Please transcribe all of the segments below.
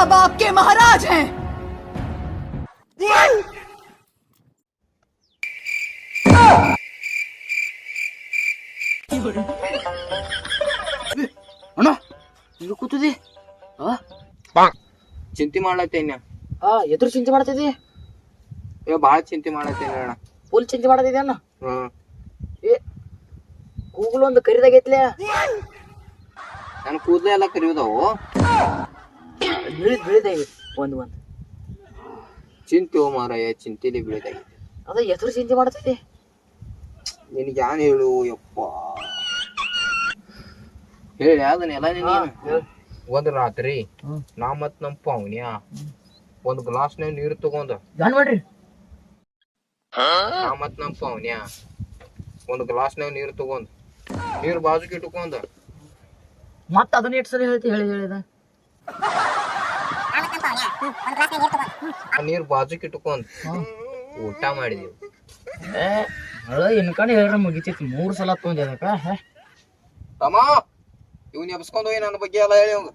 अब आपके महाराज हैं। ಅಣ್ಣ ಈಗ ಕೂತಿದಿ ಚಿಂತೆ ಮಾಡ್ಲತ್ತೇನ ಎದುರು ಚಿಂತೆ ಮಾಡ್ತಿದಿ ಬಾಳ ಚಿಂತೆ ಮಾಡ್ಲತ್ತೇನ ಅಣ್ಣ. ಫುಲ್ ಚಿಂತೆ ಮಾಡ್ತಿದ್ದೆ ಅಣ್ಣ. ಹ್ಮ್ ಕೂಗ್ಲು ಒಂದು ಕರಿದಾಗೈತ್ಲೆ ನನ್ ಕೂದಲ ಎಲ್ಲ ಕರಿಯುದವು. ಬೀಳಿದಾಗಿ ಒಂದು ಚಿಂತೆ ಓ ಮಾರಾಯ, ಚಿಂತೆಲಿ ಬೀಳದಾಗಿದೆ. ಅದ ಎದುರು ಚಿಂತೆ ಮಾಡ್ತಿದ್ದೆ. ನಿನಗೆ ಯಾನ್ ಹೇಳು ಯಪ್ಪ, ಹೇಳಿ ಅದನ್ನೆಲ್ಲ ನೀನು. ಒಂದ್ ರಾತ್ರಿ ನಾ ಮತ್ ನಮ್ ಪೌನ್ಯ ಒಂದ್ ಗ್ಲಾಸ್ನಾಗ ನೀರು ತಗೊಂಡ ಮಾಡ್ರಿ ನಾ ಮತ್ ನಮ್ ಪೌನ್ಯ ಒಂದ್ ಗ್ಲಾಸ್ನಾಗ ನೀರು ತಗೊಂಡ್ ನೀರ್ ಬಾಜುಕ್ ಇಟ್ಕೊಂಡ ಮತ್ತ ಅದನ್ನ ಎಷ್ಟು ಸರಿ ಹೇಳಿದ ಆ ನೀರ್ ಬಾಜುಕ್ ಇಟ್ಕೊಂಡ್ ಊಟ ಮಾಡಿದೀವಿ. ಇನ್ಕಂಡು ಹೇಳ್ರ ಮುಗಿತೈತಿ. 3 ಸಲ ತೊಂದ ತಮ್ಮ ಇವ್ನ ಎಬ್ಸ್ಕೊಂಡ್ ಹೋಗಿ ನನ್ನ ಬಗ್ಗೆ ಎಲ್ಲ ಹೇಳಿ ಅವಂಗ.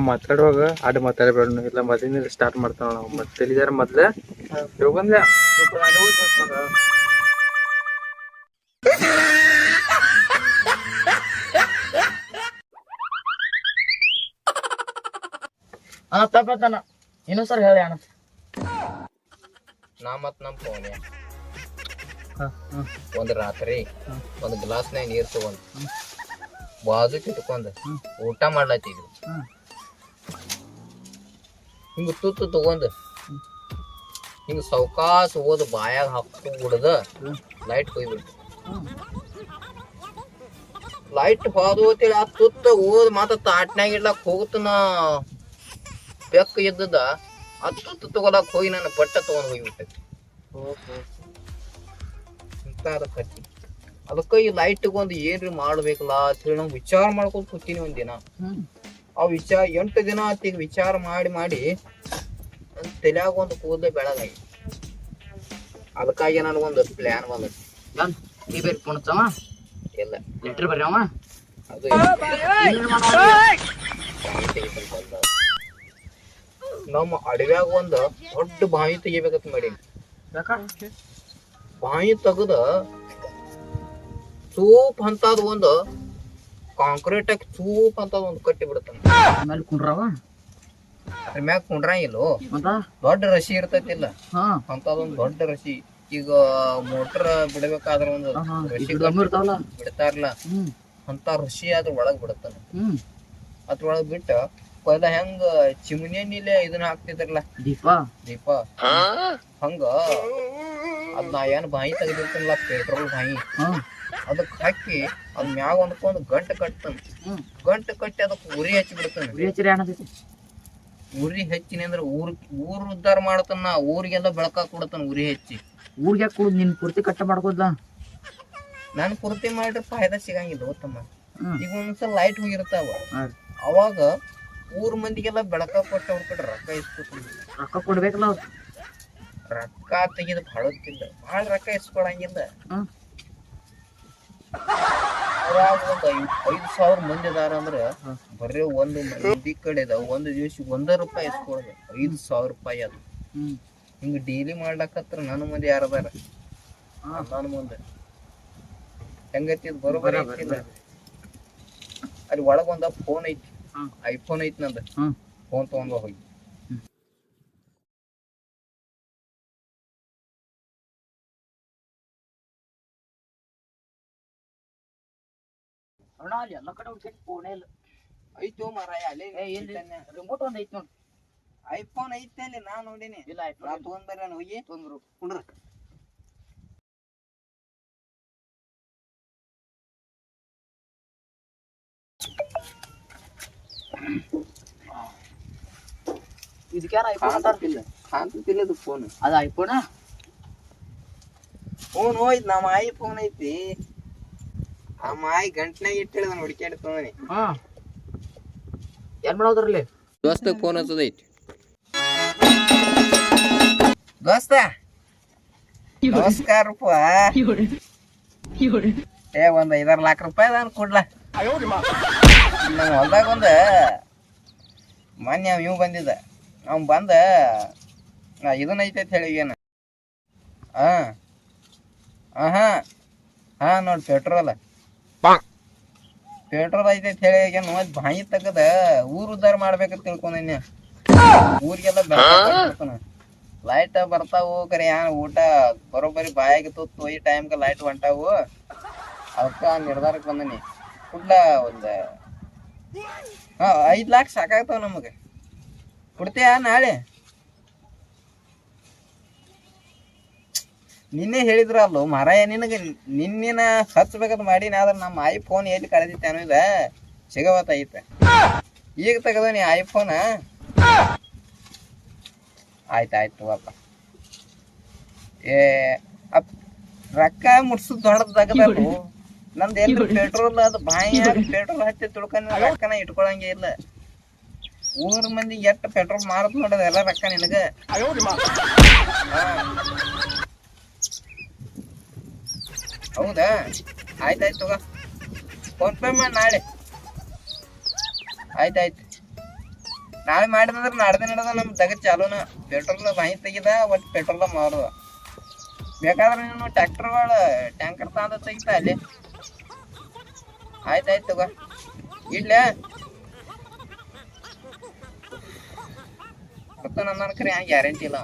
ಮಾತಾಡುವಾಗ ಅಡ್ ಮಾತಾಡಬೇಡ, ಇಲ್ಲ ಮೊದಲಿನಿಂದ ಸ್ಟಾರ್ಟ್ ಮಾಡ್ತಾವ ನಾವು. ಮತ್ತೆ ತಿಳಿದಾರ ಮೊದ್ಲ ಹೋಗಂದ ತಪ್ಪತ್ತಾನ. ಇನ್ನೊಂದ್ಸರಿ ಹೇಳಿ ಅಣ್ಣ. ನಾ ಮತ್ ನಮ್ ಪೌನ್ಯ ಒಂದ್ ರಾತ್ರಿ ಒಂದ್ ಗ್ಲಾಸ್ನಾಗ ನೀರ್ ತಗೊಂಡ್ ಬಾಜುಕ್ ಇಟ್ಕೊಂಡ್ ಊಟ ಮಾಡ್ಲತ್ತಿದ್ವಿ. ಹಿಂಗ ತುತ್ತು ತಗೊಂಡ್ ಹಿಂಗ ಸೌಕಾಸ್ ಓದ್ ಬಾಯಾಗ ಹಾಕು ಬಿಡದ ಲೈಟ್ ಹೋಗ್ಬಿಡ್ತು. ಲೈಟ್ ಹೋದೋತಿ ಆ ತುತ್ತ ಓದ್ ಮತ್ತ ತಾಟ್ನಾಗ ಇಡ್ಲಾಕ್ ಹೋಗುತ್ತನ ಬೆಕ್ಕ ಇದ್ದದ ಆ ತುತ್ತು ತಗೊಳಕ್ ಹೋಗಿ ನನ್ನ ಬಟ್ಟ ತಗೊಂಡ್ ಹೋಗ್ಬಿಟ್ಟೈತಿ. ಕತ್ತಿ ಅದಕ್ಕ ಈ ಲೈಟ್ ಒಂದು ಏನ್ರಿ ಮಾಡ್ಬೇಕಲ್ಲ ಅಂತ ಹೇಳಿ ನಾವು ವಿಚಾರ ಮಾಡ್ಕೊಂಡ್ ಕೂತೀನಿ ಒಂದಿನ. ಆ ವಿಚಾರ 8 ದಿನ ಆತ ವಿಚಾರ ಮಾಡಿ ಮಾಡಿ ತಲೆಯಾಗ ಒಂದು ಕೂದಲು ಬೆಳಗಾಯಿ. ಅದಕ್ಕಾಗಿ ನನಗೊಂದು ಪ್ಲಾನ್ ಬಂದೈತಿ. ನೀ ಬೇರೆ ಫೋನ್ ಹಚ್ಚವ ಇಲ್ಲ ಲೆಟರ್ ಬರ್ಯಾವ ಅದು ನಮ್ಮ ಅಡವ್ಯಾಗ ಒಂದು ದೊಡ್ಡ ಬಾವಿ ತೆಗಿಬೇಕಂತ ಮಾಡೀನಿ. ಬಾವಿ ತೆಗದ ಚೂಪ್ ಅಂತದ್ ಒಂದು ಕಾಂಕ್ರೀಟ್ ಆಗಿ ಚೂಪ್ ಅಂತದ್ ಒಂದು ಕಟ್ಟಿ ಬಿಡ್ತಾನ. ಆಮೇಲೆ ಕುಂಡ್ರವ ಅದ್ರ ಮ್ಯಾಗ ಕುಂಡ್ರಂಗಿಲ್ಲ, ದೊಡ್ಡ ರಸಿ ಇರ್ತೈತಿಲ್ಲ ಅಂತದೊಂದು ದೊಡ್ಡ ರಸಿ. ಈಗ ಮೋಟರ್ ಬಿಡ್ಬೇಕಾದ್ರ ಒಂದು ರಸಿ ಬಿಡ್ತಾರಲ್ಲ ಅಂತ ರಸಿ ಅದ್ರ ಒಳಗ್ ಬಿಡತಾನ. ಅದ್ರೊಳಗ್ ಬಿಟ್ಟ ಪೈಲ ಹೆಂಗ ಚಿಮನಿಲೆ ಇದನ್ನ ಹಾಕ್ತಿದ್ರಲ್ಲ ದೀಪ ಹಂಗ ಅದ್ ನಾ ಏನ್ ಬಾಯಿ ತೆಗ್ದಿರ್ತನಲ್ಲ ಪೆಟ್ರೋಲ್ ಬಾಯಿ ಅದಕ್ ಹಾಕಿ ಅದ್ ಮ್ಯಾಗ ಒಂದಕ್ಕೊಂದು ಗಂಟು ಕಟ್ತಾನ. ಗಂಟು ಕಟ್ಟಿ ಅದಕ್ಕೆ ಉರಿ ಹಚ್ಚಿ ಬಿಡ್ತಾನ. ಉರಿ ಹಚ್ಚಿನಿ ಅಂದ್ರ ಊರ್ ಉದ್ದಾರ ಮಾಡ್ತಾನ. ಊರಿಗೆಲ್ಲ ಬೆಳಕಾಕ್ ಕೊಡ್ತಾನ ಉರಿ ಹಚ್ಚಿ. ಊರ್ಗೆ ಕುಡ್ ನಿನ್ ಪೂರ್ತಿ ಕಟ್ಟ ಮಾಡ್ಕೋದ್ಲ. ನಾನ್ ಪೂರ್ತಿ ಮಾಡ್ರಿ ಫಾಯ್ದಾ ಸಿಗಂಗಿಲ್ಲ ಗೊತ್ತಮ್ಮ. ಈಗ ಒಂದ್ಸಲ ಲೈಟ್ ಹೋಗಿರ್ತಾವ, ಅವಾಗ ಊರ್ ಮಂದಿಗೆಲ್ಲ ಬೆಳಕಾಕ್ ಕೊಟ್ಟ ಅವ್ರ ಕಡೆ ರೊಕ್ಕ ಇಸ್ಕೊತ. ರೊಕ್ಕ ಕೊಡ್ಬೇಕಲ್ಲ ಅವ್ರು. ರೊಕ್ಕ ತೆಗಿದ ಭಾಳತ್ತಿಲ್ಲ, ಭಾಳ ರೊಕ್ಕ ಇಸ್ಕೊಳಂಗಿಲ್ಲ. ಅದ್ರಾಗ ಒಂದ್ 5,000 ಮಂದಿ ಅದಾರ ಅಂದ್ರ ಬರೀ ಒಂದು ಮಂದಿ ಕಡೆದ ಒಂದು ದಿವಸ ₹1 ಇಸ್ಕೊಳದ 5,000 ರೂಪಾಯಿ. ಅದು ಹಿಂಗ ಡೈಲಿ ಮಾಡ್ಲಕತ್ರ ನನ್ನ ಮಂದಿ ಯಾರದಾರ ನನ್ನ ಮುಂದೆ ಹೆಂಗೈತಿ ಬರೋಬರಿ ಐತಿಲ್ಲ. ಅಲ್ಲಿ ಒಳಗ ಒಂದ ಫೋನ್ ಐತಿ, ಐಫೋನ್ ಐತಿ ನಂದ. ಫೋನ್ ತಗೊಂಡ್ ಹೋಗಿ ಅಣ್ಣ ಅಲ್ಲಿ ಎಲ್ಲ ಕಡೆ ಹುಡ್ಕೈತಿ ಫೋನೇ ಇಲ್ಲ. ಐತೋ ಮಾರಾಯ ಅಲ್ಲೇ ರಿಮೋಟ್ ಒಂದ್ ಐತಿ ನೋಡಿ. ಐಫೋನ್ ಐತೆ ಅಲ್ಲಿ ನಾ ನೋಡಿನಿ. ಇಲ್ಲ ಐಫೋನ್ ತಗೊಂಡ್ ಬರ್ರ ಹೋಗಿ ತೊಂದ್ರು ಕುಂಡ್ರ. ಇದಕ್ಕೆ ಐಫೋನ್ ಅಂತಾರಿಲ್ಲ. ಕಾಣ್ತಿಲ್ಲ ಅದು ಫೋನ್. ಅದ ಐಫೋನ್ ಫೋನ್ ಹೋಯ್ತು, ನಮ್ಮ ಐಫೋನ್ ಐತಿ. ಆ ಮಾಯಿ ಗಂಟ್ನಾಗ ಇಟ್ಟಿಳಿದ ಹುಡುಕ್ಯಾಡಿ ತಂದನಿ. ಹಾ ಏನ್ ಮಾಡೋದ್ರಲ್ಲಿ ದೋಸ್ತ ಫೋನ್ ಹಚ್ಚದೈತಿ. ದೋಸ್ತ ನಮಸ್ಕಾರಪ್ಪ. ಒಂದ್ 5-6 ಲಕ್ಷ ರೂಪಾಯಿ ಅದ ಕೊಡ್ಲ. ನಮ್ಮ ಹೊಲ್ದಾಗ ಒಂದ ಮೊನ್ನೆ ಇವ್ ಬಂದಿದ್ದ. ಅವ್ ಬಂದ ಇದನ್ನ ಐತೈತಿ ಹೇಳಿ ಏನ ಹಾ ನೋಡ್ ಪೆಟ್ರೋಲ್ ಐತೈತಿ ಹೇಳಿ ಮತ್ ಬಾಯಿ ತಗದ ಊರ್ ಉದ್ದಾರ ಮಾಡ್ಬೇಕಂತ ತಿಳ್ಕೊಂಡ. ಊರಿಗೆಲ್ಲ ಬೆಳಕ ಲೈಟ್ ಬರ್ತಾವು ಕರೆ ಊಟ ಬರೋಬ್ಬರಿ ಬಾಯಾಗಿ ತುತ್ತು ಈ ಟೈಮ್ಗೆ ಲೈಟ್ ಹೊಂಟಾವು. ಅದಕ್ಕ ನಿರ್ಧಾರಕ್ಕೆ ಬಂದನಿ. ಕುಡ್ಲ ಒಂದ್ 5 ಲಕ್ಷ ಸಾಕಾಗ್ತಾವ ನಮಗ. ಕೊಡ್ತೀಯ ನಾಳೆ? ನಿನ್ನೆ ಹೇಳಿದ್ರ ಅಲ್ಲೋ ಮಾರಾಯ ನಿನಗ ನಿನ್ನಿನ ಹಚ್ಬೇಕಂತ ಮಾಡೀನಿ. ಆದ್ರ ನಮ್ಮ ಐಫೋನ್ ಎಲ್ಲಿ ಕಳೆದಿತ್ತೆ ಅನ್ನೋ ಇದ ಸಿಗವತ್ತೈತೆ. ಈಗ ತೆಗದ ನೀ ಐಫೋನ್. ಆಯ್ತಾಯ್ತು ಅಪ್ಪ. ರೊಕ್ಕ ಮುಟ್ಸುದ್ ದೊಡ್ಡದಾಗದು. ನಂದು ಎಲ್ಲಿ ಪೆಟ್ರೋಲ್ ಅದು ಬಾಯಿ ಪೆಟ್ರೋಲ್ ಹಚ್ಚಿ ತಿಳ್ಕೊಂಡ್ ರೊಕ್ಕನ ಇಟ್ಕೊಳಂಗೆ ಇಲ್ಲ. ಊರ್ ಮಂದಿ ಎಷ್ಟ್ ಪೆಟ್ರೋಲ್ ಮಾರತ್ ನೋಡದ ಎಲ್ಲ ರೊಕ್ಕ ನಿನಗ. ಹೌದಾ? ಆಯ್ತಾಯ್ತು ತಗೋ, ಫೋನ್ ಪೇ ಮಾಡಿ ನಾಳೆ. ಆಯ್ತಾಯ್ತು, ನಾಳೆ ಮಾಡಿದಂದ್ರೆ ನಾಡ್ದೆ ನಡ್ದ ನಮ್ ತಗದ್ ಚಾಲೂನ. ಪೆಟ್ರೋಲ್ ಬಾಯಿ ತೆಗಿದ ಒಟ್ಟು ಪೆಟ್ರೋಲ್ ಮಾರುದ. ಬೇಕಾದ್ರೆ ನೀನು ಟ್ಯಾಕ್ಟರ್ಗಳ ಟ್ಯಾಂಕರ್ ತಂದ ತೆಗಿತಾ ಅಲ್ಲಿ. ಆಯ್ತಾಯ್ತು ತಗೋ, ಇಡ್ಲೇ. ನನ್ನ ಕರೆ ಗ್ಯಾರಂಟಿ ಇಲ್ಲ.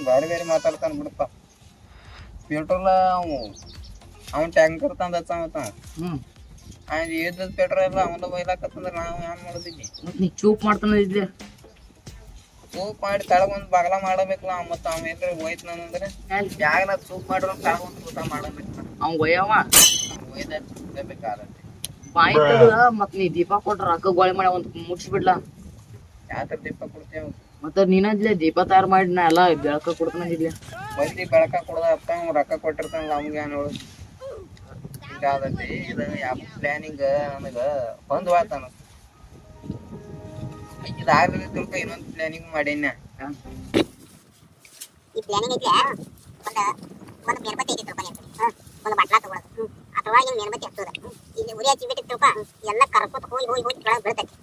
ಬೇರೆ ಬೇರೆ ಮಾತಾಡ್ತಾನ ಬಿಡಪ್ಪ. ಪೆಟ್ರೋಲ್ ಅವ್ನ ಟ್ಯಾಂಕರ್ ತಂದ ಇದ್ದ ಪೆಟ್ರೋಲ್ ಎಲ್ಲ ಅವಂದ ಬೈಲಾಕತ್ತಂದ್ರ ನಾವ್ ಏನ್ ಮಾಡೋದಿದ್ವಿ? ನೀ ಚೂಪ್ ಮಾಡ್ತಾನ ಇದ್ದೆ. ಚೂಪ್ ಮಾಡಿ ತಳಗೊಂದ್ ಬಗಲ ಮಾಡಬೇಕಲ್ಲ. ಮತ್ತ ಅವ ಏನ್ರ ಹೋಯ್ತು ನಂದ್ರೆ ಬ್ಯಾಗ್ನ ಚೂಪ್ ಮಾಡಿರೋ ತಳಗೊಂದ್ ಊಟ ಮಾಡಬೇಕು. ಅವ್ ಒಯ್ಯವ ಬೇಕಾಗತ್ತೆ. ಬಾಯಿ ತಗದ ಮತ್ ನೀ ದೀಪ ಕೊಟ್ರ ರೊಕ್ಕ ಗೋಳಿ ಮಾಡಿ ಒಂದ್ ಮುಟ್ಸ್ಬಿಡ್ಲಾ? ಯಾವ್ದ್ರ ದೀಪ ಕೊಡ್ತೇವ? ಮತ್ತ ನೀನದ್ಲೆ ದೀಪ ತಯಾರು ಮಾಡಿ ನಾ ಎಲ್ಲಾ ಬೆಳಕ ಕೊಡ್ತಾನ ಇದ್ಲೆ. ಮಂದಿ ಬೆಳಕ ಕೊಡದ ಅರ್ಥ ರೊಕ್ಕ ಕೊಟ್ಟಿರ್ತಾನ ನಮ್ಗೆ ಏನ್ ಹೇಳು. ಹಿಂಗಾದತಿ ಇದು ಯಾವ ಪ್ಲಾನಿಂಗ್ ನನಗ ಹೊಂದ್ವಾತ ಅನಸ್ತ. ಇದಾಗಲಿ ತಿಳ್ಕೊ ಇನ್ನೊಂದು ಪ್ಲಾನಿಂಗ್ ಮಾಡೀನಿ. ಈ ಪ್ಲಾನಿಂಗ್ ಐತಿ. ಒಂದು ಮೇರ್ಬತ್ತಿ ಐತಿ ತಿಳ್ಕೊ. ಒಂದು ಬಟ್ಲಾ ತಗೊಳೋದು, ಅಥವಾ ಹಿಂಗ್ ಮೇರ್ಬತ್ತಿ ಹಚ್ಚೋದ. ಇಲ್ಲಿ ಉರಿ ಹಚ್ಚಿ ಬಿಟ್ಟು ತಿಳ್ಕೊ, ಎಲ್ಲ ಕರ್ಕೋತ ಹೋಗಿ ಹೋಗಿ ಹೋಗಿ ಇದ್ರೊಳಗೆ ಬೀಳ್ತೈತಿ.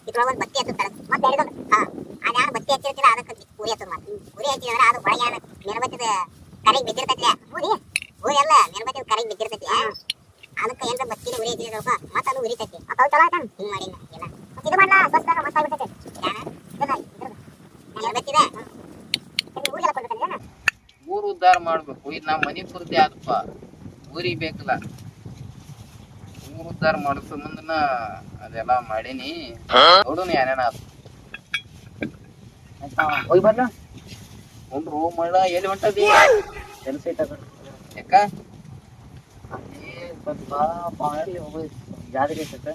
ಇದ್ರೊಳಗೆ ಒಂದು ಬತ್ತಿ ಹಚ್ಚುತ್ತಾರ. ಮತ್ತೆ ಎರಡೊಂದು ಅದ್ಯಾರು ಬತ್ತಿ ಹಚ್ಚಿರ್ತೀರ ಅದಕ್ಕೆ ಉರಿ ಹಚ್ಚೋದು ಮಾಡಿ. ಉರಿ ಹಚ್ಚಿದ್ರೆ ಅದು ಒಳಗೆ ಏನು ಮೇರ್ಬತ್ತಿದ ಕರೆಗೆ ಬಿದ್ದಿರ್ತೈತಿ. ಉರಿ ಎಲ್ಲ ಮೇರ್ಬತ್ತಿದ ಕರೆಗೆ ಬಿದ್ದಿರ್ತೈತಿ. ಅದಕ್ಕೆ ಏನ್ರ ಬತ್ತಿನ ಉರಿ ಹಚ್ಚಿದ್ರೆ ತಿಳ್ಕೊ, ಮತ್ತೆ ಅದು ಉರಿತೈತಿ. ಮತ್ತೆ ಅವು ಚಲೋ ಆಯ್ತಾನ ಹಿಂಗೆ ಮಾಡಿ ಎಲ್ಲ ಇದು ಮಾಡ್ಲಾ ಸ್ವಸ್ಥ ಮಸ್ತ್ ಆಗ್ಬಿಟ್ಟೈತಿ. ಮೇರ್ಬತ್ತಿದೆ ಊರಿಗೆಲ್ಲ ಕೊಡ್ಬೇಕಂದ್ರೆ ಊರ್ ಉದ್ಧಾರ ಮಾಡ್ಬೇಕು. ಇದು ನಮ್ಮ ಮನಿ ಪೂರ್ತಿ ಆದಪ್ಪ, ಊರಿಗೆ ಬೇಕಲ್ಲ. ಊರ್ ಉದ್ಧಾರ ಮಾಡೋ ಸಂಬಂಧನ ಅದೆಲ್ಲ ಮಾಡೀನಿ. ನೋಡುನು ಏನೇನ ಹೋಗಿ ಬರ್ಲಾ? ಒಂದು ರೂಮ್ ಮಾಡ. ಎಲ್ಲಿ ಹೊಂಟದಿ? ಕೆಲಸ ಐತದ. ಯಾಕ? ಸ್ವಲ್ಪ ಬಾಳಿ ಹೋಗೋದು ಜಾತ್ರೆ ಐತದ.